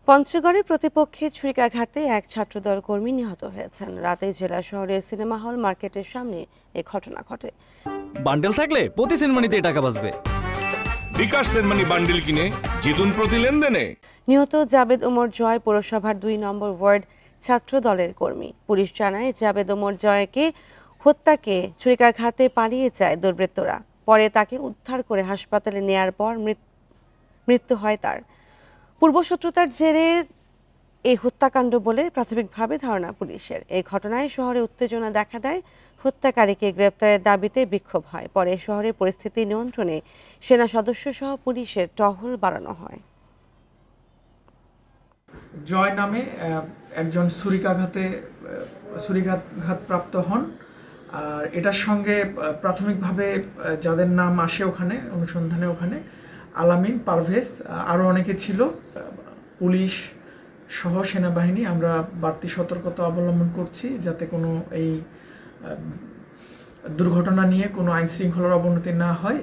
পঞ্চগড়ে প্রতিপক্ষের ছুরিকাঘাতে এক ছাত্রদল কর্মী নিহত হয়েছেন। রাতে জেলা শহরের সিনেমা হল মার্কেটের সামনে এ ঘটনা ঘটে। বান্ডেল থাকলে প্রতি সেনমানিতে টাকা বাঁচবে। বিকাশ সেনমানি বান্ডেল কিনে জিতুন প্রতি লেনদেনে। নিহত জাবেদ ওমর জয় পৌরসভার ২ নম্বর ওয়ার্ড ছাত্র দলের কর্মী। পুলিশ জানায় জাবেদ ওমর জয়কে হত্যাকে ছুরিকাঘাতে পালিয়ে যায় দুর্বৃত্তরা। পরে তাকে উদ্ধার করে হাসপাতালে নেয়ার পর মৃত্যু হয় তার। পূর্বশত্রুতার জেরে এই হত্যাকাণ্ড বলে প্রাথমিকভাবে ধারণা পুলিশের। এই ঘটনায় শহরে উত্তেজনা দেখা দেয়। হত্যাকারীকে গ্রেপ্তারের দাবিতে বিক্ষোভ হয়। পরে শহরে পরিস্থিতি নিয়ন্ত্রণে সেনা সদস্য সহ পুলিশের টহল বাড়ানো হয়। জয় নামে একজন ছুরিকাঘাতপ্রাপ্ত হন। আর এটার সঙ্গে প্রাথমিকভাবে যাদের নাম আসে ওখানে অনুসন্ধানে, ওখানে আলামিন, পারভেজ, আরও অনেকে ছিল। পুলিশ সহ সেনাবাহিনী আমরা বাড়তি সতর্কতা অবলম্বন করছি যাতে কোনো এই দুর্ঘটনা নিয়ে কোনো আইনশৃঙ্খলার অবনতি না হয়।